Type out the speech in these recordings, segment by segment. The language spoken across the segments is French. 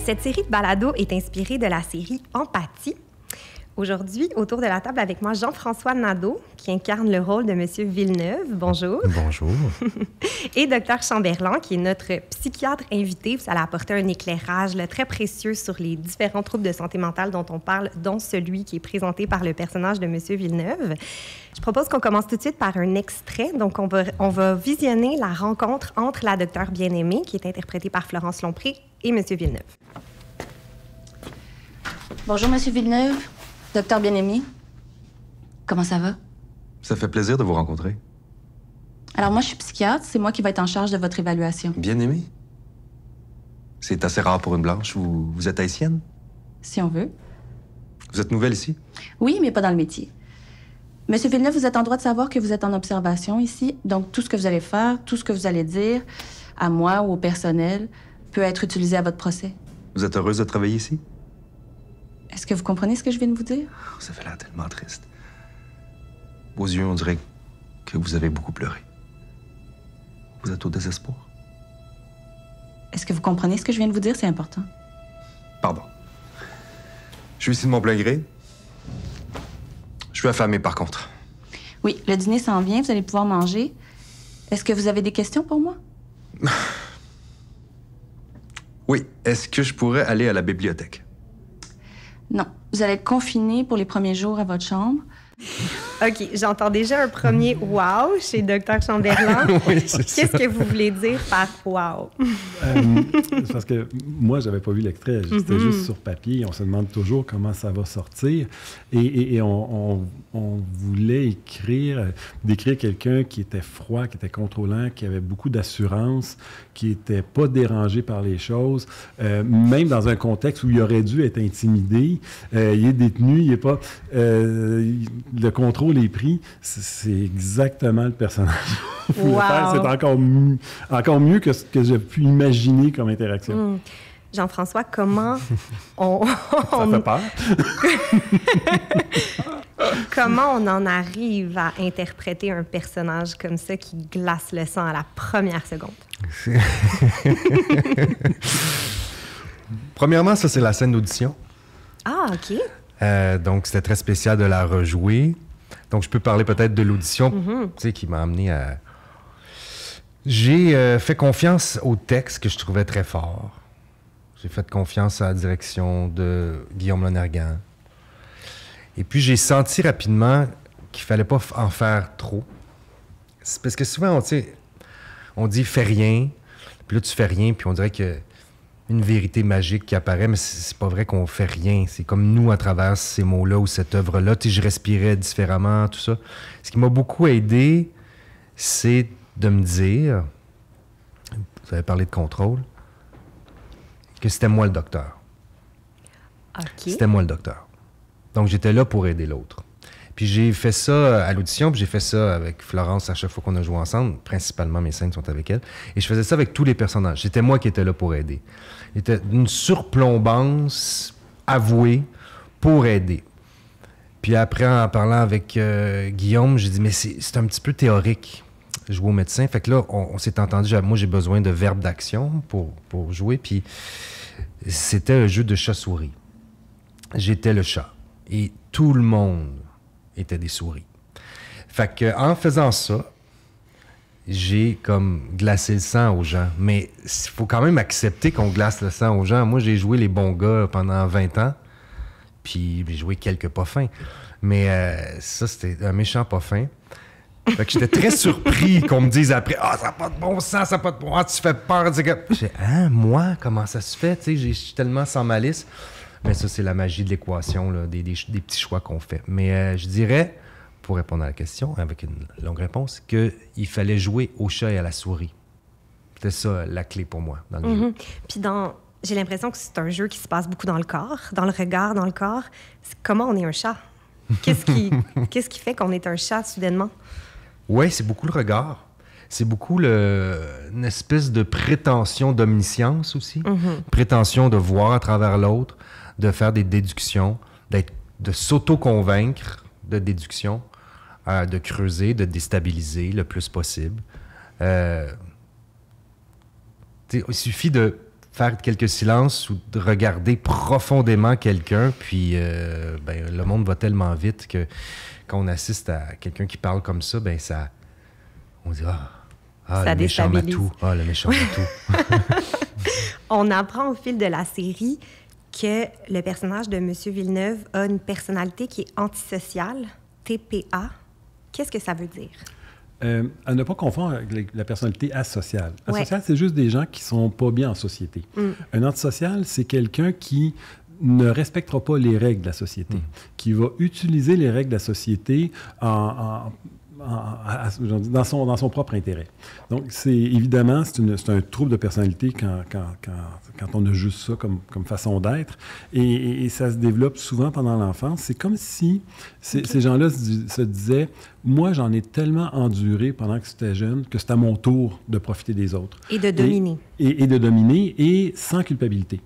Cette série de balados est inspirée de la série Empathie. Aujourd'hui, autour de la table avec moi, Jean-François Nadeau, qui incarne le rôle de M. Villeneuve. Bonjour. Bonjour. Et Dr Chamberlain, qui est notre psychiatre invité. Vous allez apporter un éclairage très précieux sur les différents troubles de santé mentale dont on parle, dont celui qui est présenté par le personnage de M. Villeneuve. Je propose qu'on commence tout de suite par un extrait. Donc, on va visionner la rencontre entre la docteure Bien-Aimée, qui est interprétée par Florence Lompré, et M. Villeneuve. Bonjour, M. Villeneuve. Docteur Bien-Aimé, comment ça va? Ça fait plaisir de vous rencontrer. Alors, moi, je suis psychiatre. C'est moi qui vais être en charge de votre évaluation. Bien-Aimé? C'est assez rare pour une blanche. Vous êtes haïtienne? Si on veut. Vous êtes nouvelle ici? Oui, mais pas dans le métier. Monsieur Villeneuve, vous êtes en droit de savoir que vous êtes en observation ici. Donc, tout ce que vous allez faire, tout ce que vous allez dire, à moi ou au personnel, peut être utilisé à votre procès. Vous êtes heureuse de travailler ici? Est-ce que vous comprenez ce que je viens de vous dire? Ça fait l'air tellement triste. Vos yeux, on dirait que vous avez beaucoup pleuré. Vous êtes au désespoir? Est-ce que vous comprenez ce que je viens de vous dire? C'est important. Pardon. Je suis ici de mon plein gré. Je suis affamé, par contre. Oui, le dîner s'en vient. Vous allez pouvoir manger. Est-ce que vous avez des questions pour moi? Oui. Est-ce que je pourrais aller à la bibliothèque? Non. Vous allez être confiné pour les premiers jours à votre chambre. OK, j'entends déjà un premier « wow » chez Dr Chamberlain. Oui, c'est ça. Qu'est-ce que vous voulez dire par « wow » ? C'est parce que moi, j'avais pas vu l'extrait. C'était juste sur papier. On se demande toujours comment ça va sortir. Et on voulait décrire quelqu'un qui était froid, qui était contrôlant, qui avait beaucoup d'assurance, qui n'était pas dérangé par les choses, même dans un contexte où il aurait dû être intimidé. Il est détenu, il est pas... le contrôle est pris. C'est exactement le personnage que vous voulez faire. C'est encore mieux que ce que j'ai pu imaginer comme interaction. Jean-François, comment on... Ça fait peur. Comment on en arrive à interpréter un personnage comme ça qui glace le sang à la première seconde? Premièrement, ça, c'est la scène d'audition. Ah, OK. Donc, c'était très spécial de la rejouer. Donc, je peux parler peut-être de l'audition, tu sais, qui m'a amené à... J'ai fait confiance au texte que je trouvais très fort. J'ai fait confiance à la direction de Guillaume Lonergan. Et puis, j'ai senti rapidement qu'il fallait pas en faire trop. C'est parce que souvent, on dit « fais rien », puis là, tu fais rien, puis on dirait que une vérité magique qui apparaît, mais c'est pas vrai qu'on fait rien. C'est comme nous, à travers ces mots-là ou cette œuvre-là, je respirais différemment, tout ça. Ce qui m'a beaucoup aidé, c'est de me dire, vous avez parlé de contrôle, que c'était moi le docteur. OK. C'était moi le docteur. Donc, j'étais là pour aider l'autre. Puis j'ai fait ça à l'audition, puis j'ai fait ça avec Florence à chaque fois qu'on a joué ensemble. Principalement, mes scènes sont avec elle. Et je faisais ça avec tous les personnages. C'était moi qui étais là pour aider. C'était une surplombance avouée pour aider. Puis après, en parlant avec Guillaume, j'ai dit, mais c'est un petit peu théorique, jouer au médecin. Fait que là, on s'est entendu. Moi, j'ai besoin de verbes d'action pour jouer. Puis c'était un jeu de chat-souris. J'étais le chat. Et tout le monde étaient des souris. Fait que en faisant ça, j'ai comme glacé le sang aux gens. Mais il faut quand même accepter qu'on glace le sang aux gens. Moi, j'ai joué les bons gars pendant 20 ans, puis j'ai joué quelques pas fins. Mais ça, c'était un méchant pas fin. Fait que j'étais très surpris qu'on me dise après « Ah, ça n'a pas de bon sens, ça n'a pas de bon sens, tu fais peur. » J'ai « moi, comment ça se fait? » Tu sais, je suis tellement sans malice. Mais ça, c'est la magie de l'équation, là, des petits choix qu'on fait. Mais je dirais, pour répondre à la question, avec une longue réponse, qu'il fallait jouer au chat et à la souris. C'était ça la clé pour moi dans le jeu. Puis j'ai l'impression que c'est un jeu qui se passe beaucoup dans le corps, dans le regard, dans le corps. Comment on est un chat? Qu'est-ce qui fait qu'on est un chat soudainement? Oui, c'est beaucoup le regard. C'est beaucoup une espèce de prétention d'omniscience aussi. Prétention de voir à travers l'autre, de faire des déductions, de s'auto-convaincre de déduction, de creuser, de déstabiliser le plus possible. Il suffit de faire quelques silences ou de regarder profondément quelqu'un, puis le monde va tellement vite que quand on assiste à quelqu'un qui parle comme ça, on dit ça le méchant déstabilise. Matou. Ah, le méchant Matou. On apprend au fil de la série que le personnage de M. Villeneuve a une personnalité qui est antisociale, TPA. Qu'est-ce que ça veut dire? À ne pas confondre avec la personnalité asociale. Ouais. Asociale, c'est juste des gens qui ne sont pas bien en société. Un antisocial, c'est quelqu'un qui ne respectera pas les règles de la société, qui va utiliser les règles de la société dans son propre intérêt. Donc, évidemment, c'est un trouble de personnalité quand on a juste ça comme façon d'être. Et ça se développe souvent pendant l'enfance. C'est comme si ces gens-là se disaient « Moi, j'en ai tellement enduré pendant que j'étais jeune que c'est à mon tour de profiter des autres. » Et de dominer. Et de dominer, et sans culpabilité.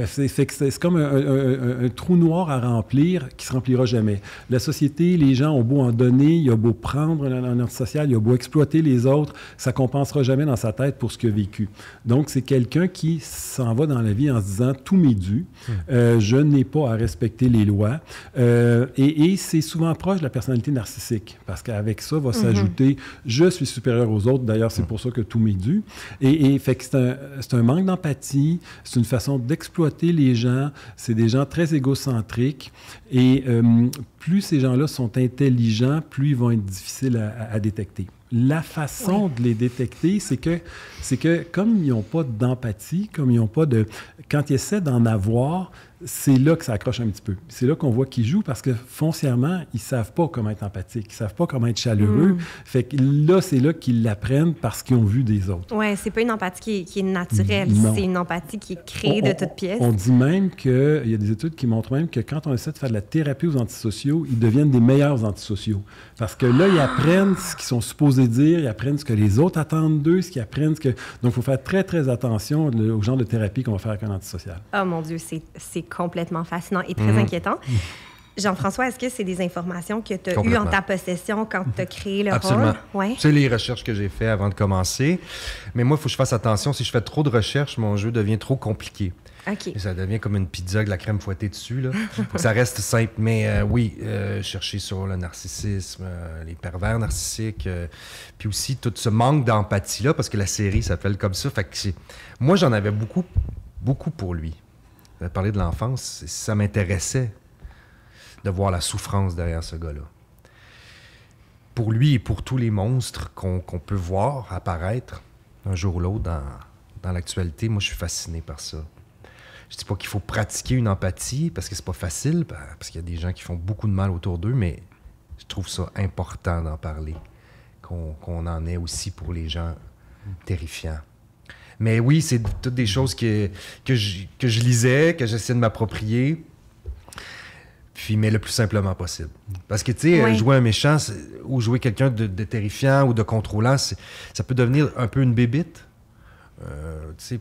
C'est comme un trou noir à remplir qui ne se remplira jamais. La société, les gens ont beau en donner, il a beau prendre un antisocial, il a beau exploiter les autres, ça ne compensera jamais dans sa tête pour ce qu'il a vécu. Donc, c'est quelqu'un qui s'en va dans la vie en se disant « Tout m'est dû, je n'ai pas à respecter les lois. » Et c'est souvent proche de la personnalité narcissique, parce qu'avec ça va s'ajouter « Je suis supérieur aux autres, d'ailleurs, c'est pour ça que tout m'est dû. » Et fait que c'est un manque d'empathie, c'est une façon d'exploiter les gens, c'est des gens très égocentriques, et plus ces gens-là sont intelligents, plus ils vont être difficiles à détecter. La façon de les détecter, c'est que comme ils n'ont pas d'empathie, comme ils n'ont pas de... Quand ils essaient d'en avoir, c'est là que ça accroche un petit peu. C'est là qu'on voit qu'ils jouent parce que foncièrement, ils ne savent pas comment être empathiques, ils ne savent pas comment être chaleureux. Fait que là, c'est là qu'ils l'apprennent parce qu'ils ont vu des autres. Oui, c'est pas une empathie qui est naturelle, c'est une empathie qui est créée de toutes pièces. On dit même qu'il y a des études qui montrent même que quand on essaie de faire de la thérapie aux antisociaux, ils deviennent des meilleurs antisociaux. Parce que là, ils apprennent ce qu'ils sont supposés dire, ils apprennent ce que les autres attendent d'eux, ce qu'ils apprennent... Donc, il faut faire très, très attention au genre de thérapie qu'on va faire avec un antisocial. Oh mon Dieu, c'est complètement fascinant et très inquiétant. Jean-François, est-ce que c'est des informations que tu as eues en ta possession quand tu as créé le Absolument. rôle? Ouais. C'est les recherches que j'ai faites avant de commencer. Mais moi, il faut que je fasse attention. Si je fais trop de recherches, mon jeu devient trop compliqué. OK. Et ça devient comme une pizza avec la crème fouettée dessus. Là. Faut que ça reste simple. Mais chercher sur le narcissisme, les pervers narcissiques, puis aussi tout ce manque d'empathie-là, parce que la série s'appelle comme ça. Fait que moi, j'en avais beaucoup, beaucoup pour lui. Vous avez parlé de l'enfance. Ça m'intéressait de voir la souffrance derrière ce gars-là. Pour lui et pour tous les monstres qu'on peut voir apparaître un jour ou l'autre dans l'actualité, moi, je suis fasciné par ça. Je dis pas qu'il faut pratiquer une empathie, parce que c'est pas facile, parce qu'il y a des gens qui font beaucoup de mal autour d'eux, mais je trouve ça important d'en parler, qu'on en ait aussi pour les gens terrifiants. Mais oui, c'est toutes des choses que je lisais, que j'essayais de m'approprier, mais le plus simplement possible. Parce que, tu sais, jouer un méchant ou jouer quelqu'un de terrifiant ou de contrôlant, ça peut devenir un peu une bébite.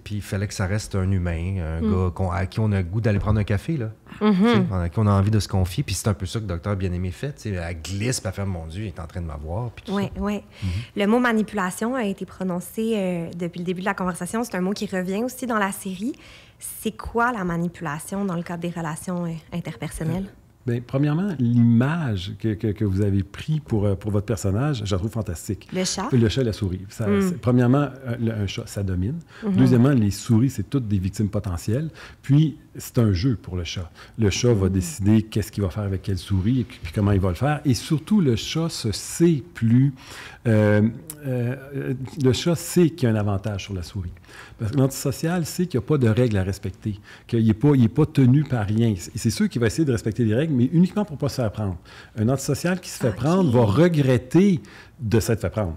Puis il fallait que ça reste un humain, un gars à qui on a le goût d'aller prendre un café, là. À qui on a envie de se confier. Puis c'est un peu ça que Docteur Bien-Aimé fait. Elle glisse, puis elle fait « Mon Dieu, il est en train de m'avoir. » Oui. Le mot manipulation a été prononcé depuis le début de la conversation. C'est un mot qui revient aussi dans la série. C'est quoi la manipulation dans le cadre des relations interpersonnelles? Bien, premièrement, l'image que vous avez prise pour votre personnage, je la trouve fantastique. Le chat? Le chat et la souris. Premièrement, un chat, ça domine. Deuxièmement, les souris, c'est toutes des victimes potentielles. Puis, c'est un jeu pour le chat. Le chat va décider qu'est-ce qu'il va faire avec quelle souris et puis comment il va le faire. Et surtout, le chat se sait plus... le chat sait qu'il y a un avantage sur la souris. Parce que l'antisocial sait qu'il n'y a pas de règles à respecter, qu'il n'est pas tenu par rien. Et c'est sûr qu'il va essayer de respecter les règles, mais uniquement pour ne pas se faire prendre. Un antisocial qui se fait prendre va regretter de s'être fait prendre.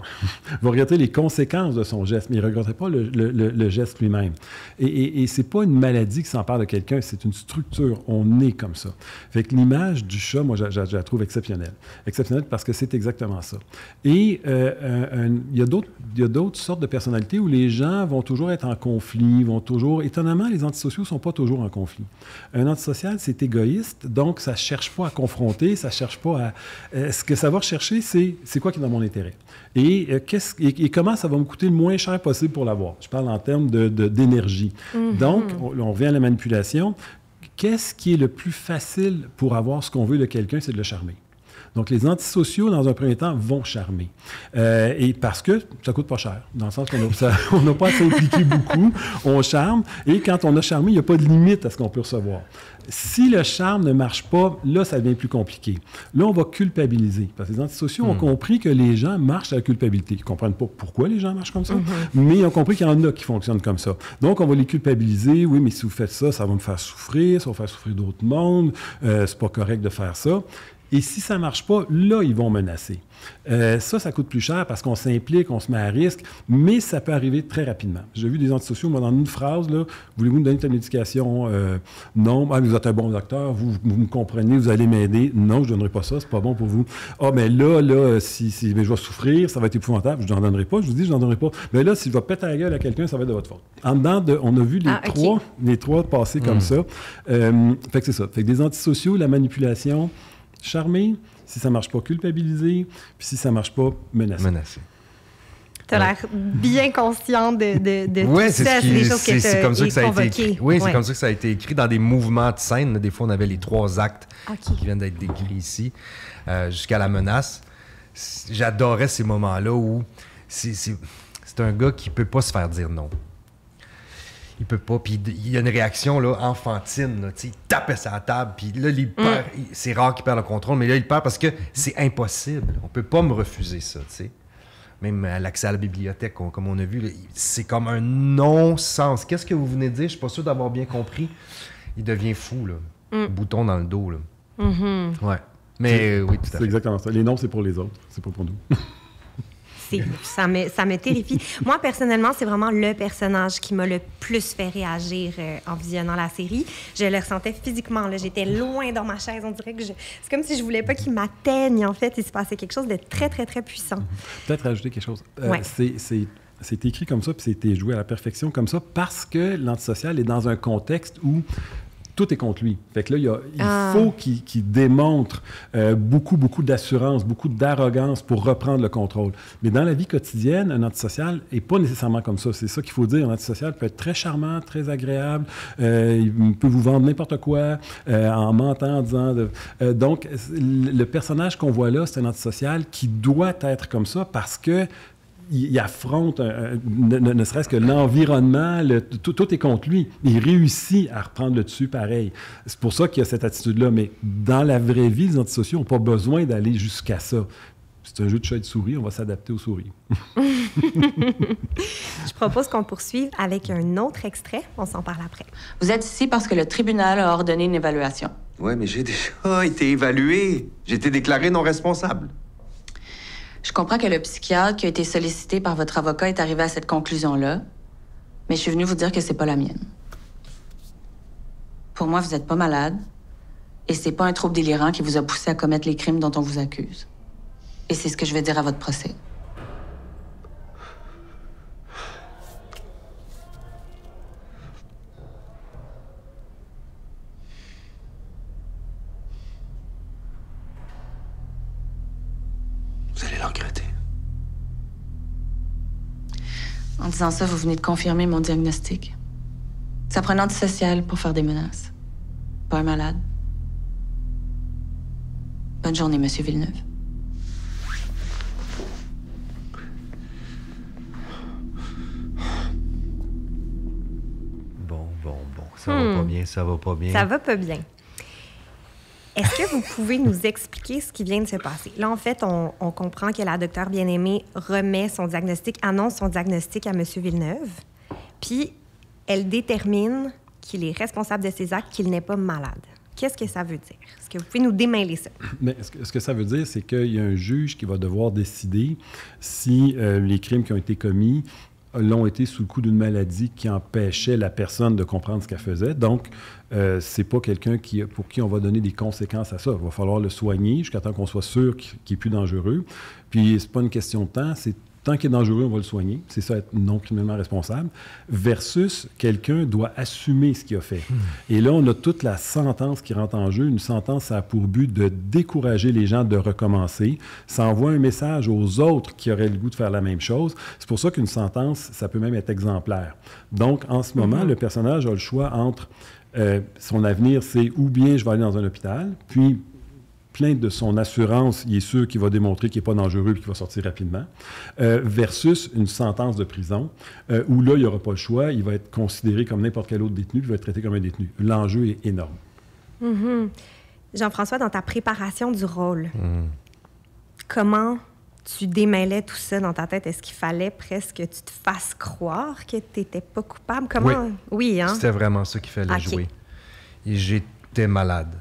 Va regretter les conséquences de son geste, mais il ne regretterait pas le geste lui-même. Et ce n'est pas une maladie qui s'empare de quelqu'un, c'est une structure. On est comme ça. Fait que l'image du chat, moi, je la trouve exceptionnelle. Exceptionnelle parce que c'est exactement ça. Et il y a d'autres sortes de personnalités où les gens vont toujours être en conflit, Étonnamment, les antisociaux ne sont pas toujours en conflit. Un antisocial, c'est égoïste, donc ça ne cherche pas à confronter, ça ne cherche pas à... ce que ça va rechercher, c'est quoi qui est dans mon intérêt? intérêt. Et comment ça va me coûter le moins cher possible pour l'avoir? Je parle en termes d'énergie. Donc, on revient à la manipulation. Qu'est-ce qui est le plus facile pour avoir ce qu'on veut de quelqu'un? C'est de le charmer. Donc, les antisociaux, dans un premier temps, vont charmer. Et parce que ça ne coûte pas cher, dans le sens qu'on n'a pas à s'impliquer beaucoup, on charme, et quand on a charmé, il n'y a pas de limite à ce qu'on peut recevoir. Si le charme ne marche pas, là, ça devient plus compliqué. Là, on va culpabiliser. Parce que les antisociaux ont compris que les gens marchent à la culpabilité. Ils ne comprennent pas pourquoi les gens marchent comme ça, mais ils ont compris qu'il y en a qui fonctionnent comme ça. Donc, on va les culpabiliser. Oui, mais si vous faites ça, ça va me faire souffrir, ça va faire souffrir d'autres mondes, c'est pas correct de faire ça. Et si ça ne marche pas, là, ils vont menacer. Ça coûte plus cher parce qu'on s'implique, on se met à risque, mais ça peut arriver très rapidement. J'ai vu des antisociaux, moi, dans une phrase, là, voulez-vous me donner ta médication? Non. Ah, vous êtes un bon docteur, vous me comprenez, vous allez m'aider. Non, je ne donnerai pas ça, c'est pas bon pour vous. Ah, mais là, si mais je vais souffrir, ça va être épouvantable, je n'en donnerai pas. Je vous dis, je n'en donnerai pas. Mais là, si je vais péter la gueule à quelqu'un, ça va être de votre faute. En dedans, on a vu les trois passer comme ça. Fait que c'est ça. Fait que des antisociaux, la manipulation, charmer, si ça ne marche pas, culpabiliser, puis si ça ne marche pas, menacer. Tu as l'air bien conscient de tout ça, des choses que c'est comme ça que ça a été écrit. Oui, ouais. C'est comme ça que ça a été écrit dans des mouvements de scène. Là, des fois, on avait les 3 actes qui viennent d'être décrits ici, jusqu'à la menace. J'adorais ces moments-là où c'est un gars qui ne peut pas se faire dire non. Il peut pas, puis il y a une réaction là, enfantine, là, il tapait sa table, puis là, il perd, c'est rare qu'il perd le contrôle, mais là, il perd parce que c'est impossible. On peut pas me refuser ça, tu sais. Même à l'accès à la bibliothèque, comme on a vu, là, c'est comme un non-sens. Qu'est-ce que vous venez de dire? Je suis pas sûr d'avoir bien compris. Il devient fou, là. Bouton dans le dos, là. Ouais. Mais oui, tout à fait. C'est exactement ça. Les noms, c'est pour les autres, c'est pas pour nous. Ça me terrifie. Moi, personnellement, c'est vraiment le personnage qui m'a le plus fait réagir en visionnant la série. Je le ressentais physiquement. Là. J'étais loin dans ma chaise. On dirait que c'est comme si je voulais pas qu'il m'atteigne. En fait, il se passait quelque chose de très, très, très puissant. Peut-être rajouter quelque chose. Ouais. C'est écrit comme ça, puis c'était joué à la perfection comme ça, parce que l'antisocial est dans un contexte où tout est contre lui. Fait que là, il faut qu'il démontre beaucoup d'assurance, beaucoup d'arrogance pour reprendre le contrôle. Mais dans la vie quotidienne, un antisocial n'est pas nécessairement comme ça. C'est ça qu'il faut dire. Un antisocial peut être très charmant, très agréable. Il peut vous vendre n'importe quoi en mentant, en disant... donc, le personnage qu'on voit là, c'est un antisocial qui doit être comme ça parce que il affronte, ne serait-ce que l'environnement, tout est contre lui. Il réussit à reprendre le dessus pareil. C'est pour ça qu'il y a cette attitude-là. Mais dans la vraie vie, les antisociaux n'ont pas besoin d'aller jusqu'à ça. C'est un jeu de chat et de souris, on va s'adapter aux souris. Je propose qu'on poursuive avec un autre extrait. On s'en parle après. Vous êtes ici parce que le tribunal a ordonné une évaluation. Ouais, mais j'ai déjà été évalué. J'ai été déclaré non responsable. Je comprends que le psychiatre qui a été sollicité par votre avocat est arrivé à cette conclusion-là, mais je suis venue vous dire que c'est pas la mienne. Pour moi, vous n'êtes pas malade, et c'est pas un trouble délirant qui vous a poussé à commettre les crimes dont on vous accuse. Et c'est ce que je vais dire à votre procès. Vous allez le regretter. En disant ça, vous venez de confirmer mon diagnostic. Ça prend un antisocial pour faire des menaces. Pas un malade. Bonne journée, Monsieur Villeneuve. Bon. Ça va pas bien, ça va pas bien. Ça va pas bien. Est-ce que vous pouvez nous expliquer ce qui vient de se passer? Là, en fait, on comprend que la docteure Bien-Aimée remet son diagnostic, annonce son diagnostic à M. Villeneuve, puis elle détermine qu'il est responsable de ses actes, qu'il n'est pas malade. Qu'est-ce que ça veut dire? Est-ce que vous pouvez nous démêler ça? Mais ce que ça veut dire, c'est qu'il y a un juge qui va devoir décider si les crimes qui ont été commis l'ont été sous le coup d'une maladie qui empêchait la personne de comprendre ce qu'elle faisait. Donc, c'est pas quelqu'un pour qui on va donner des conséquences à ça. Il va falloir le soigner jusqu'à temps qu'on soit sûr qu'il est plus dangereux. Puis, c'est pas une question de temps, c'est tant qu'il est dangereux, on va le soigner. C'est ça, être non criminellement responsable. Versus, quelqu'un doit assumer ce qu'il a fait. Et là, on a toute la sentence qui rentre en jeu. Une sentence, ça a pour but de décourager les gens de recommencer. Ça envoie un message aux autres qui auraient le goût de faire la même chose. C'est pour ça qu'une sentence, ça peut même être exemplaire. Donc, en ce moment, le personnage a le choix entre son avenir, c'est ou bien je vais aller dans un hôpital, puis plein de son assurance, il est sûr qu'il va démontrer qu'il n'est pas dangereux et qu'il va sortir rapidement, versus une sentence de prison où là, il n'y aura pas le choix, il va être considéré comme n'importe quel autre détenu, il va être traité comme un détenu. L'enjeu est énorme. Jean-François, dans ta préparation du rôle, comment tu démêlais tout ça dans ta tête? Est-ce qu'il fallait presque que tu te fasses croire que tu n'étais pas coupable? Comment? Oui, hein? C'était vraiment ça qu'il fallait jouer. Et j'étais malade.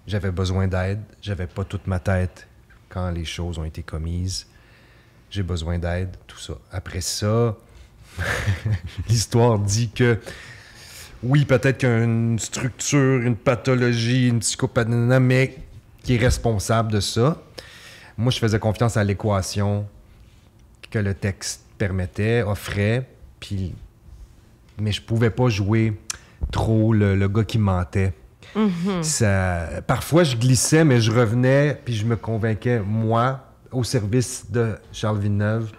J'avais besoin d'aide. J'avais pas toute ma tête quand les choses ont été commises. J'ai besoin d'aide, tout ça. Après ça, l'histoire dit que oui, peut-être qu'il y a une structure, une pathologie, une psychopathie, mais qui est responsable de ça. Moi, je faisais confiance à l'équation que le texte permettait, offrait, mais je pouvais pas jouer trop le gars qui mentait. Parfois, je glissais, mais je revenais, puis je me convainquais, moi, au service de Charles Villeneuve.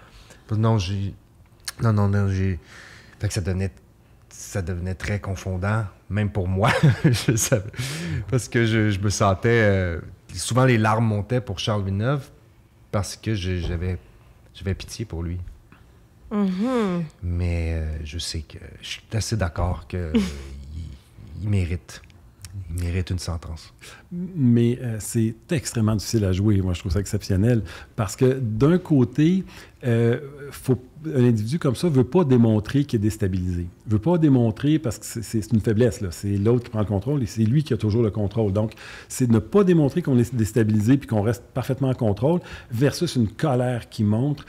Non, j'ai... Fait que ça devenait très confondant, même pour moi. Je savais. Parce que je me sentais... souvent, les larmes montaient pour Charles Villeneuve parce que j'avais pitié pour lui. Mais je sais que je suis assez d'accord qu'il mérite. Il mérite une sentence. Mais c'est extrêmement difficile à jouer. Moi, je trouve ça exceptionnel. Parce que d'un côté, un individu comme ça ne veut pas démontrer qu'il est déstabilisé. Il ne veut pas démontrer parce que c'est une faiblesse. Là. C'est l'autre qui prend le contrôle et c'est lui qui a toujours le contrôle. Donc, c'est ne pas démontrer qu'on est déstabilisé puis qu'on reste parfaitement en contrôle versus une colère qui montre.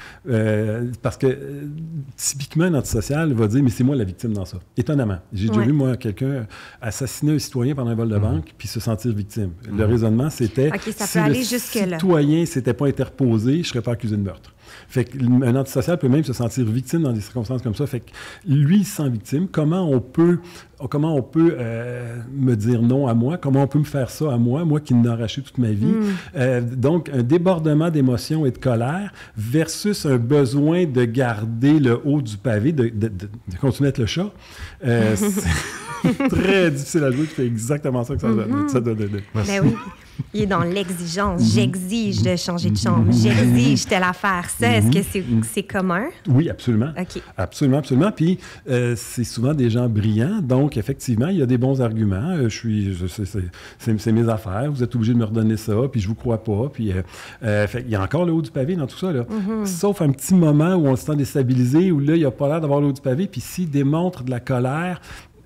Parce que typiquement, un antisocial va dire « mais c'est moi la victime dans ça ». Étonnamment. J'ai déjà vu, moi, quelqu'un assassiner un citoyen pendant un vol de banque puis se sentir victime. Le raisonnement, c'était si le citoyen ne s'était pas interposé, je ne serais pas accusé de meurtre. Fait qu'un antisocial peut même se sentir victime dans des circonstances comme ça. Fait que lui, il se sent victime. Comment on peut me dire non à moi? Comment on peut me faire ça à moi qui n'ai arraché toute ma vie? Donc, un débordement d'émotions et de colère versus un besoin de garder le haut du pavé, de continuer à être le chat. C'est très difficile à jouer. Tu fais exactement ça que ça doit donner. Ben oui. Il est dans l'exigence. J'exige de changer de chambre. J'exige telle affaire. Ça, est-ce que c'est commun? Oui, absolument. OK. Absolument, absolument. Puis, c'est souvent des gens brillants. Donc, effectivement, il y a des bons arguments. C'est mes affaires. Vous êtes obligé de me redonner ça. Puis, je vous crois pas. Puis, il y a encore le haut du pavé dans tout ça. Là. Sauf un petit moment où on se sent déstabilisé, où là, il n'a pas l'air d'avoir le haut du pavé. Puis, s'il démontre de la colère,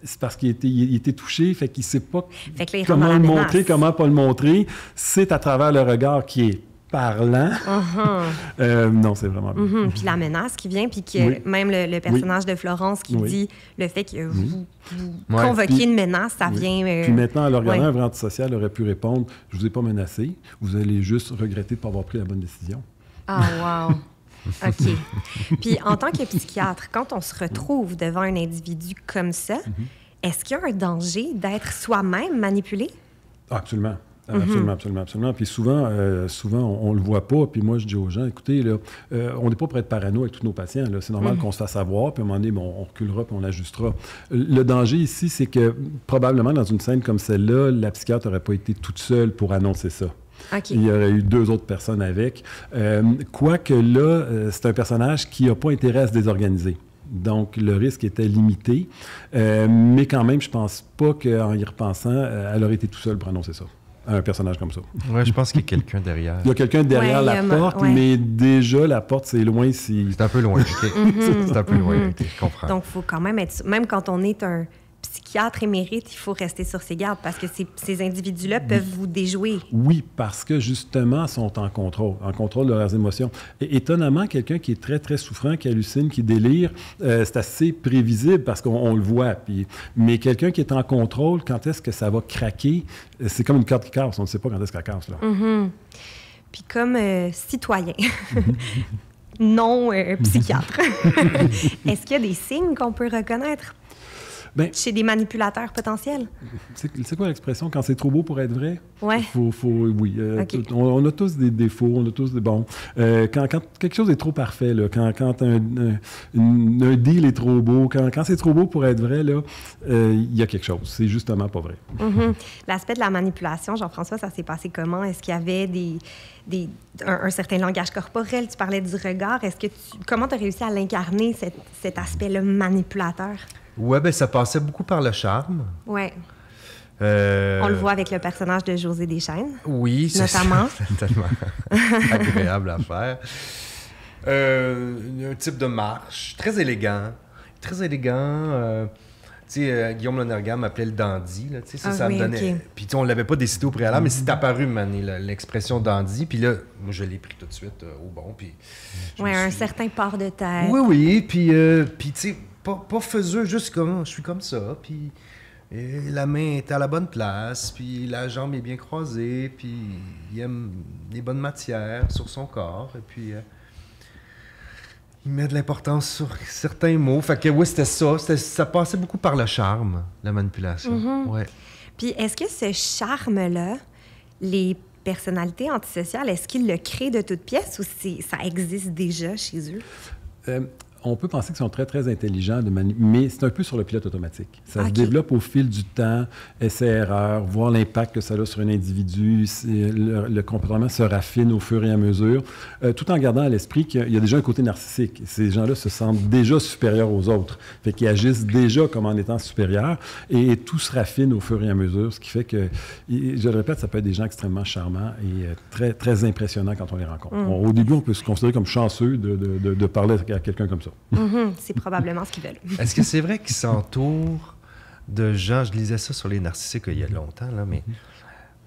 c'est parce qu'il était touché, fait qu'il ne sait pas comment le montrer, comment pas le montrer. C'est à travers le regard qui est parlant. Non, c'est vraiment bien. Puis la menace qui vient, puis que même le personnage de Florence qui dit le fait que vous convoquiez une menace, ça vient... Puis maintenant, à le regarder, un vrai antisocial aurait pu répondre « Je vous ai pas menacé, vous allez juste regretter de ne pas avoir pris la bonne décision. » Ah, wow! OK. Puis, en tant que psychiatre, quand on se retrouve devant un individu comme ça, est-ce qu'il y a un danger d'être soi-même manipulé? Absolument. Absolument. Puis souvent, on ne le voit pas. Puis moi, je dis aux gens, écoutez, là, on n'est pas prêt de parano avec tous nos patients. Là. C'est normal qu'on se fasse avoir, puis à un moment donné, on reculera, puis on ajustera. Le danger ici, c'est que probablement, dans une scène comme celle-là, la psychiatre n'aurait pas été toute seule pour annoncer ça. Okay. Il y aurait eu 2 autres personnes avec. Quoique là, c'est un personnage qui n'a pas intérêt à se désorganiser. Donc, le risque était limité. Mais quand même, je ne pense pas qu'en y repensant, elle aurait été tout seule pour annoncer ça. Un personnage comme ça. Oui, je pense qu'il y a quelqu'un derrière. Il y a quelqu'un derrière la porte, mais déjà, la porte, c'est loin. C'est un peu loin, OK. C'est un peu loin, OK, je comprends. Donc, il faut quand même être... Même quand on est un psychiatre émérite, il faut rester sur ses gardes parce que ces individus-là peuvent vous déjouer. Oui, parce que justement, sont en contrôle de leurs émotions. Et étonnamment, quelqu'un qui est très, très souffrant, qui hallucine, qui délire, c'est assez prévisible parce qu'on le voit. Mais quelqu'un qui est en contrôle, quand est-ce que ça va craquer? C'est comme une corde qui casse, on ne sait pas quand est-ce qu'elle casse. Là. Puis comme citoyen, non psychiatre. Est-ce qu'il y a des signes qu'on peut reconnaître chez des manipulateurs potentiels? C'est quoi l'expression? Quand c'est trop beau pour être vrai? Ouais. Oui. Okay. On a tous des défauts, on a tous des bons. Quand quelque chose est trop parfait, là, quand un deal est trop beau, quand c'est trop beau pour être vrai, il y a quelque chose. C'est justement pas vrai. Mm-hmm. L'aspect de la manipulation, Jean-François, ça s'est passé comment? Est-ce qu'il y avait un certain langage corporel? Tu parlais du regard. Comment tu as réussi à l'incarner, cet aspect-là manipulateur? Ouais, ben ça passait beaucoup par le charme. Ouais. On le voit avec le personnage de José Deschênes. Oui, c'est notamment. C'est tellement agréable à faire. Un type de marche, très élégant. Très élégant. Guillaume Lonergan m'appelait le dandy. Là, ça me donnait. Okay. Puis on ne l'avait pas décidé au préalable, mais c'est apparu, l'expression dandy. Puis là, moi, je l'ai pris tout de suite au bon. Oui, un certain port de tête. Oui. Puis tu sais, pas faiseux, juste comme je suis comme ça. Puis la main est à la bonne place. Puis la jambe est bien croisée. Puis il aime les bonnes matières sur son corps. Et puis il met de l'importance sur certains mots. Fait que oui, c'était ça. Ça passait beaucoup par le charme, la manipulation. Mm-hmm. Ouais. Puis est-ce que ce charme-là, les personnalités antisociales, est-ce qu'ils le créent de toutes pièces ou ça existe déjà chez eux? On peut penser qu'ils sont très, très intelligents, mais c'est un peu sur le pilote automatique. Ça se développe au fil du temps, essai-erreur, voir l'impact que ça a sur un individu. Le comportement se raffine au fur et à mesure, tout en gardant à l'esprit qu'il y a déjà un côté narcissique. Ces gens-là se sentent déjà supérieurs aux autres, fait qu'ils agissent déjà comme en étant supérieurs, et tout se raffine au fur et à mesure, ce qui fait que, je le répète, ça peut être des gens extrêmement charmants et très, très impressionnants quand on les rencontre. Au début, on peut se considérer comme chanceux de parler à quelqu'un comme ça. Mm-hmm. C'est probablement ce qu'ils veulent. Est-ce que c'est vrai qu'ils s'entourent de gens, je lisais ça sur les narcissiques il y a longtemps, là, mais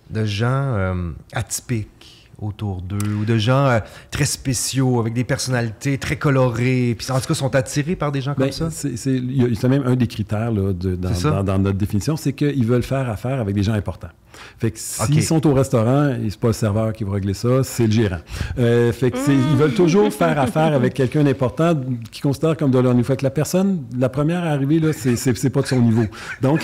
de gens atypiques autour d'eux ou de gens très spéciaux, avec des personnalités très colorées, puis en tout cas sont attirés par des gens comme ça? C'est même un des critères là, dans notre définition, c'est qu'ils veulent faire affaire avec des gens importants. Fait que s'ils sont au restaurant, c'est pas le serveur qui va régler ça, c'est le gérant. Fait que ils veulent toujours faire affaire avec quelqu'un d'important qu'ils considèrent comme de leur niveau. Fait que la personne, la première à arriver, là, c'est pas de son niveau. Donc,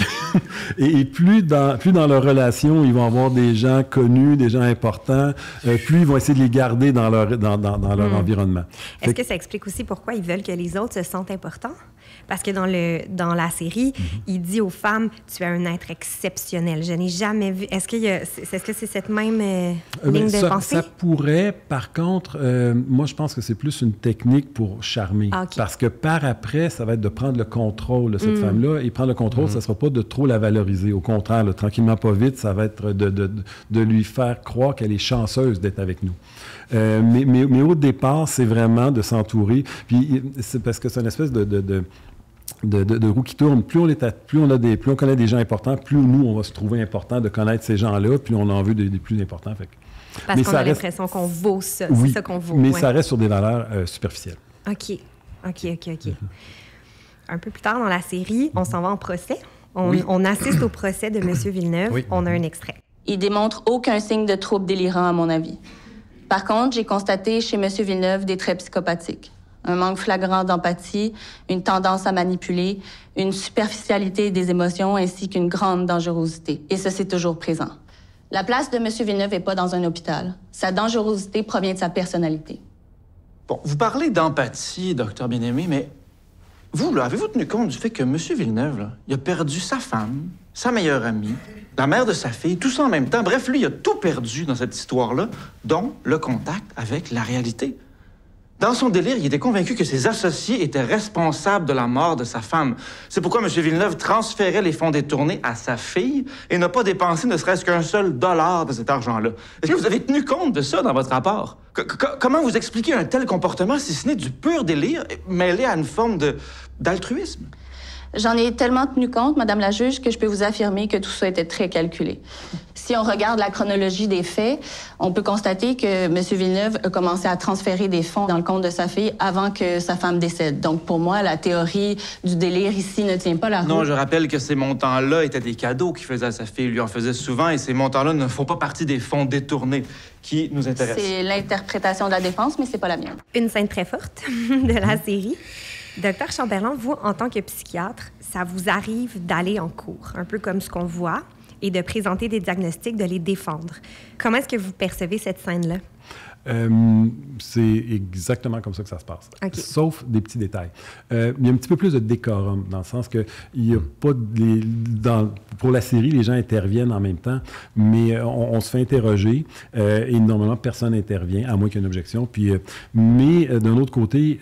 et plus dans leur relation, ils vont avoir des gens connus, des gens importants, plus ils vont essayer de les garder dans leur environnement. Est-ce que ça explique aussi pourquoi ils veulent que les autres se sentent importants? Parce que dans la série, il dit aux femmes, tu es un être exceptionnel. Je n'ai jamais vu. Est-ce que c'est cette même ligne de pensée? Ça pourrait. Par contre, moi, je pense que c'est plus une technique pour charmer. Parce que par après, ça va être de prendre le contrôle de cette femme-là. Et prendre le contrôle, ça ne sera pas de trop la valoriser. Au contraire, là, tranquillement, pas vite, ça va être de lui faire croire qu'elle est chanceuse d'être avec nous. Mais au départ, c'est vraiment de s'entourer. Puis c'est parce que c'est une espèce de roue qui tourne. Plus on connaît des gens importants, plus nous, on va se trouver important de connaître ces gens-là, plus on en veut des plus importants. Fait. Parce qu'on a l'impression qu'on vaut ça. Oui, c'est ça qu'on vaut. Mais ça reste sur des valeurs superficielles. OK. Un peu plus tard dans la série, on s'en va en procès. On assiste au procès de M. Villeneuve. Oui. On a un extrait. Il démontre aucun signe de trouble délirant, à mon avis. Par contre, j'ai constaté chez M. Villeneuve des traits psychopathiques. Un manque flagrant d'empathie, une tendance à manipuler, une superficialité des émotions ainsi qu'une grande dangerosité. Et ça, c'est toujours présent. La place de M. Villeneuve n'est pas dans un hôpital. Sa dangerosité provient de sa personnalité. Bon, vous parlez d'empathie, docteur Bien-Aimé, mais vous, là, avez-vous tenu compte du fait que M. Villeneuve, là, il a perdu sa femme, sa meilleure amie, la mère de sa fille, tout ça en même temps. Bref, lui, il a tout perdu dans cette histoire-là, dont le contact avec la réalité. Dans son délire, il était convaincu que ses associés étaient responsables de la mort de sa femme. C'est pourquoi M. Villeneuve transférait les fonds détournés à sa fille et n'a pas dépensé ne serait-ce qu'un seul dollar de cet argent-là. Est-ce que vous avez tenu compte de ça dans votre rapport? Comment vous expliquez un tel comportement si ce n'est du pur délire mêlé à une forme d'altruisme? J'en ai tellement tenu compte, Madame la juge, que je peux vous affirmer que tout ça était très calculé. Si on regarde la chronologie des faits, on peut constater que M. Villeneuve a commencé à transférer des fonds dans le compte de sa fille avant que sa femme décède. Donc, pour moi, la théorie du délire ici ne tient pas la route. Non, je rappelle que ces montants-là étaient des cadeaux qu'il faisait à sa fille. Il lui en faisait souvent, et ces montants-là ne font pas partie des fonds détournés qui nous intéressent. C'est l'interprétation de la défense, mais c'est pas la mienne. Une scène très forte de la série. Docteur Chamberlain, vous, en tant que psychiatre, ça vous arrive d'aller en cours, un peu comme ce qu'on voit, et de présenter des diagnostics, de les défendre. Comment est-ce que vous percevez cette scène-là? C'est exactement comme ça que ça se passe. Okay. Sauf des petits détails. Il y a un petit peu plus de décorum, dans le sens que il y a pas pour la série, les gens interviennent en même temps, mais on se fait interroger et normalement, personne n'intervient, à moins qu'il y ait une objection. Puis, mais d'un autre côté,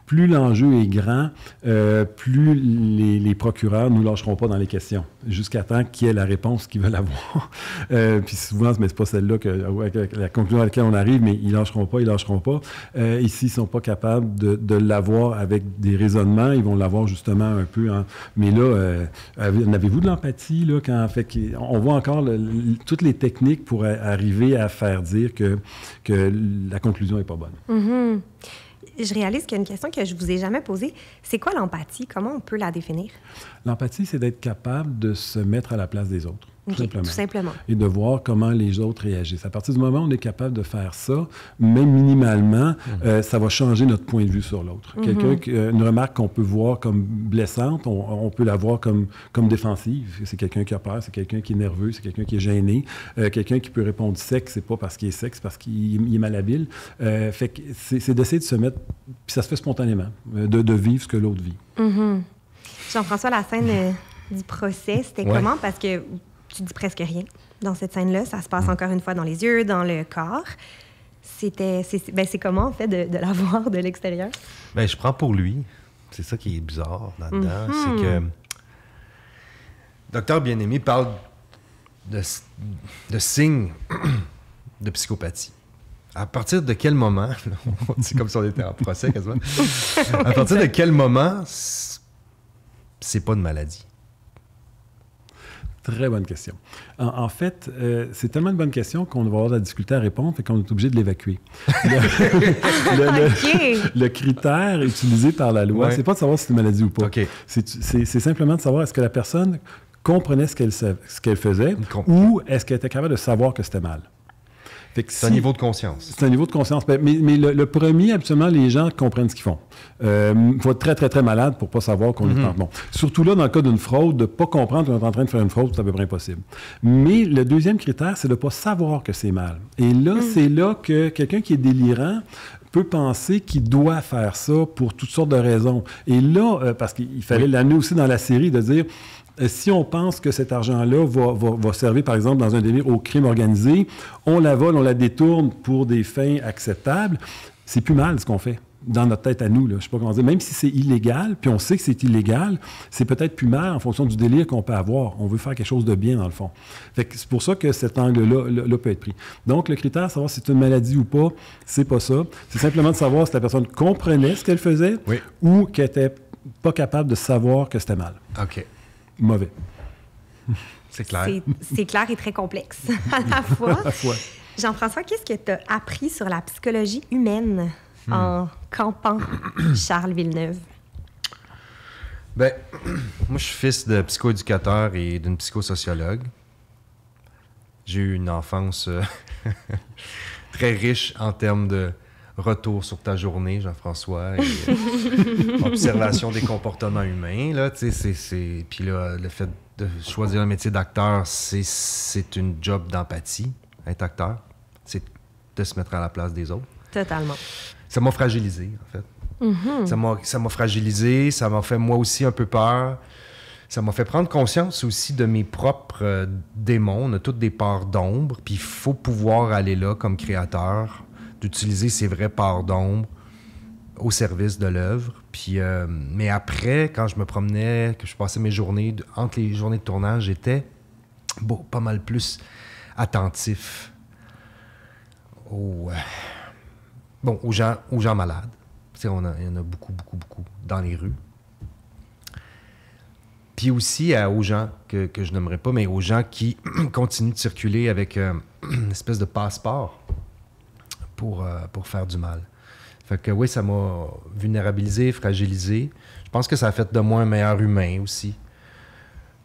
plus l'enjeu est grand, plus les procureurs ne nous lâcheront pas dans les questions, jusqu'à temps qu'il y ait la réponse qu'ils veulent avoir. Puis souvent, mais c'est pas celle-là la conclusion à laquelle on arrive, mais ils lâcheront pas. Ici, ils sont pas capables de l'avoir avec des raisonnements, ils vont l'avoir justement un peu. Mais là, avez-vous de l'empathie là quand on voit encore toutes les techniques pour arriver à faire dire que la conclusion est pas bonne. Mm-hmm. Je réalise qu'il y a une question que je vous ai jamais posée. C'est quoi l'empathie? Comment on peut la définir? L'empathie, c'est d'être capable de se mettre à la place des autres. Tout simplement. Et de voir comment les autres réagissent. À partir du moment où on est capable de faire ça, même minimalement, ça va changer notre point de vue sur l'autre. Une remarque qu'on peut voir comme blessante, on peut la voir comme défensive. C'est quelqu'un qui a peur, c'est quelqu'un qui est nerveux, c'est quelqu'un qui est gêné. Quelqu'un qui peut répondre sec, c'est pas parce qu'il est sec, c'est parce qu'il est malhabile. Fait que c'est d'essayer de se mettre, puis ça se fait spontanément, de vivre ce que l'autre vit. Jean-François, la scène du procès, c'était comment? Parce que tu dis presque rien dans cette scène-là. Ça se passe encore une fois dans les yeux, dans le corps. C'est comment, en fait, de la voir de l'extérieur? Bien, je prends pour lui. C'est ça qui est bizarre là-dedans. C'est que Docteur Bien-Aimé parle de signes de psychopathie. À partir de quel moment, c'est comme si on était en procès quasiment, à partir de quel moment c'est pas une maladie? Très bonne question. En fait, c'est tellement une bonne question qu'on va avoir de la difficulté à répondre et qu'on est obligé de l'évacuer. Le critère utilisé par la loi, c'est pas de savoir si c'est une maladie ou pas. C'est simplement de savoir est-ce que la personne comprenait ce qu'elle faisait ou est-ce qu'elle était capable de savoir que c'était mal. C'est un niveau de conscience. C'est un niveau de conscience. Mais le premier, habituellement, les gens comprennent ce qu'ils font. Il faut être très, très, très malade pour ne pas savoir qu'on est en... Bon. Surtout là, dans le cas d'une fraude, de ne pas comprendre qu'on est en train de faire une fraude, c'est à peu près impossible. Mais le deuxième critère, c'est de ne pas savoir que c'est mal. Et là, c'est là que quelqu'un qui est délirant peut penser qu'il doit faire ça pour toutes sortes de raisons. Et là, parce qu'il fallait l'amener aussi dans la série, de dire... Si on pense que cet argent-là va servir, par exemple, dans un délire au crime organisé, on la vole, on la détourne pour des fins acceptables, c'est plus mal ce qu'on fait dans notre tête à nous. Là. Je sais pas comment dire. Même si c'est illégal, puis on sait que c'est illégal, c'est peut-être plus mal en fonction du délire qu'on peut avoir. On veut faire quelque chose de bien, dans le fond. Fait que c'est pour ça que cet angle-là peut être pris. Donc, le critère, savoir si c'est une maladie ou pas, c'est pas ça. C'est simplement de savoir si la personne comprenait ce qu'elle faisait ou qu'elle était pas capable de savoir que c'était mal. OK. Mauvais. C'est clair. C'est clair et très complexe à la fois. Jean-François, qu'est-ce que tu as appris sur la psychologie humaine en campant Charles Villeneuve? Bien, moi, je suis fils de psychoéducateur et d'une psychosociologue. J'ai eu une enfance très riche en termes de retour sur ta journée, Jean-François, et observation des comportements humains. Là, puis là, le fait de choisir le métier d'acteur, c'est une job d'empathie, être acteur. C'est de se mettre à la place des autres. Totalement. Ça m'a fragilisé, en fait. Ça m'a fragilisé, ça m'a fait moi aussi un peu peur. Ça m'a fait prendre conscience aussi de mes propres démons. On a toutes des parts d'ombre, puis il faut pouvoir aller là comme créateur, d'utiliser ces vraies parts d'ombre au service de l'œuvre. Puis, mais après, quand je me promenais, que je passais mes journées, entre les journées de tournage, j'étais pas mal plus attentif aux gens malades. Il y en a beaucoup, beaucoup, beaucoup dans les rues. Puis aussi aux gens que je nommerai pas, mais aux gens qui continuent de circuler avec une espèce de passeport pour faire du mal. Fait que oui, ça m'a vulnérabilisé, fragilisé. Je pense que ça a fait de moi un meilleur humain aussi.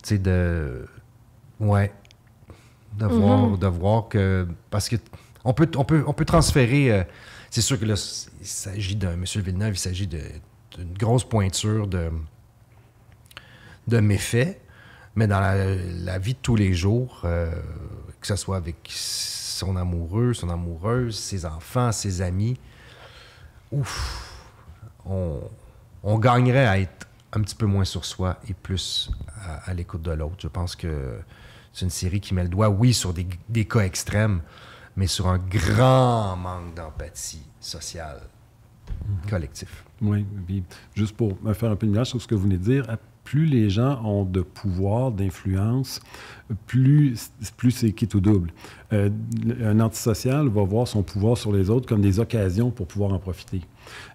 Tu sais, de voir que... Parce que on peut transférer... c'est sûr que là, il s'agit d'un... M. Villeneuve, il s'agit d'une grosse pointure de méfaits, mais dans la vie de tous les jours, que ce soit avec son amoureux, son amoureuse, ses enfants, ses amis, on gagnerait à être un petit peu moins sur soi et plus à l'écoute de l'autre. Je pense que c'est une série qui met le doigt, oui, sur des cas extrêmes, mais sur un grand manque d'empathie sociale collectif. Oui, puis juste pour me faire un peu de nuance sur ce que vous venez de dire, plus les gens ont de pouvoir, d'influence, plus c'est quitte ou double. Un antisocial va voir son pouvoir sur les autres comme des occasions pour pouvoir en profiter.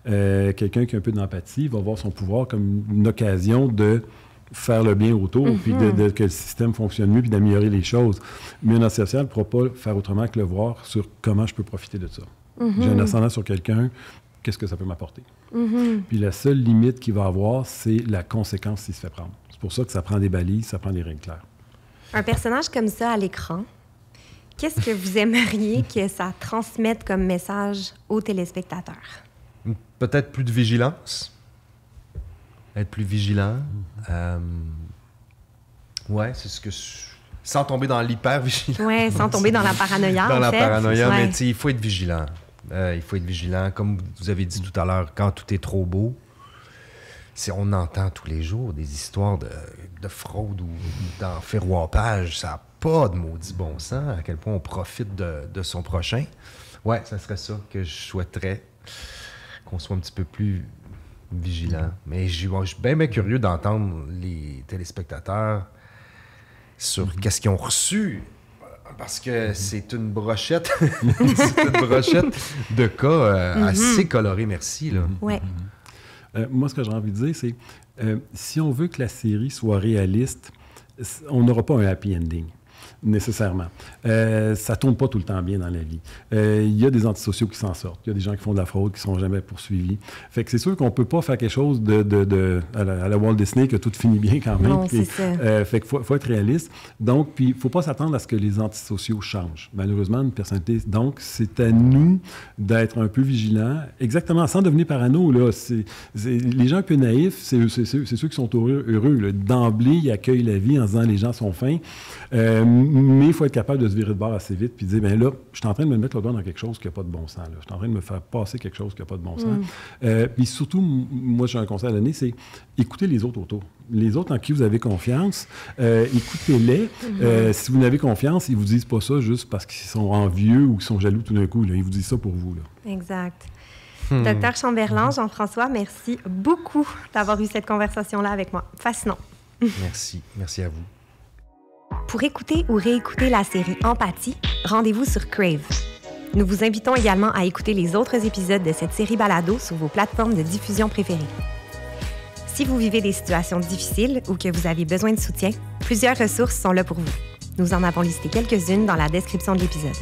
Quelqu'un qui a un peu d'empathie va voir son pouvoir comme une occasion de faire le bien autour, puis que le système fonctionne mieux, puis d'améliorer les choses. Mais un antisocial ne pourra pas faire autrement que le voir sur comment je peux profiter de ça. J'ai un ascendant sur quelqu'un, qu'est-ce que ça peut m'apporter? Puis la seule limite qu'il va avoir, c'est la conséquence s'il se fait prendre. C'est pour ça que ça prend des balises, ça prend des règles claires. Un personnage comme ça à l'écran, qu'est-ce que vous aimeriez que ça transmette comme message aux téléspectateurs? Peut-être plus de vigilance. Être plus vigilant. Ouais, c'est ce que... Sans tomber dans l'hyper-vigilance. Oui, sans tomber dans la paranoïa, dans en la fait. paranoïa, Ouais. mais il faut être vigilant. Il faut être vigilant. Comme vous avez dit tout à l'heure, quand tout est trop beau, on entend tous les jours des histoires de fraude ou d'enferroipage. Ça n'a pas de maudit bon sens, à quel point on profite de son prochain. Ouais, ça serait ça que je souhaiterais, qu'on soit un petit peu plus vigilant. Mais je suis bien curieux d'entendre les téléspectateurs sur qu'est-ce qu'ils ont reçu. Parce que c'est une brochette, de cas assez colorés, merci. Là. Ouais. Moi, ce que j'ai envie de dire, c'est si on veut que la série soit réaliste, on n'aura pas un happy ending, nécessairement. Ça ne tourne pas tout le temps bien dans la vie. Il y a des antisociaux qui s'en sortent. Il y a des gens qui font de la fraude, qui ne sont jamais poursuivis. Fait que c'est sûr qu'on ne peut pas faire quelque chose à la Walt Disney que tout finit bien quand même. Non, puis, c'est ça. fait qu'il faut être réaliste. Donc, puis il ne faut pas s'attendre à ce que les antisociaux changent. Malheureusement, une personnalité... Donc, c'est à nous d'être un peu vigilants, exactement, sans devenir parano. Là. Les gens un peu naïfs, c'est ceux qui sont heureux. Là. D'emblée, ils accueillent la vie en disant « les gens sont fins ». Mais il faut être capable de se virer de bord assez vite puis dire, bien là, je suis en train de me mettre le doigt dans quelque chose qui n'a pas de bon sens. Là. Je suis en train de me faire passer quelque chose qui n'a pas de bon sens. Puis surtout, moi, j'ai un conseil à donner, c'est écoutez les autres autour. Les autres en qui vous avez confiance, écoutez-les. Si vous n'avez confiance, ils ne vous disent pas ça juste parce qu'ils sont envieux ou qu'ils sont jaloux tout d'un coup. Là. Ils vous disent ça pour vous. Là. Exact. Docteur Chamberlain, Jean-François, merci beaucoup d'avoir eu cette conversation-là avec moi. Fascinant. Merci. Merci à vous. Pour écouter ou réécouter la série Empathie, rendez-vous sur Crave. Nous vous invitons également à écouter les autres épisodes de cette série balado sur vos plateformes de diffusion préférées. Si vous vivez des situations difficiles ou que vous avez besoin de soutien, plusieurs ressources sont là pour vous. Nous en avons listé quelques-unes dans la description de l'épisode.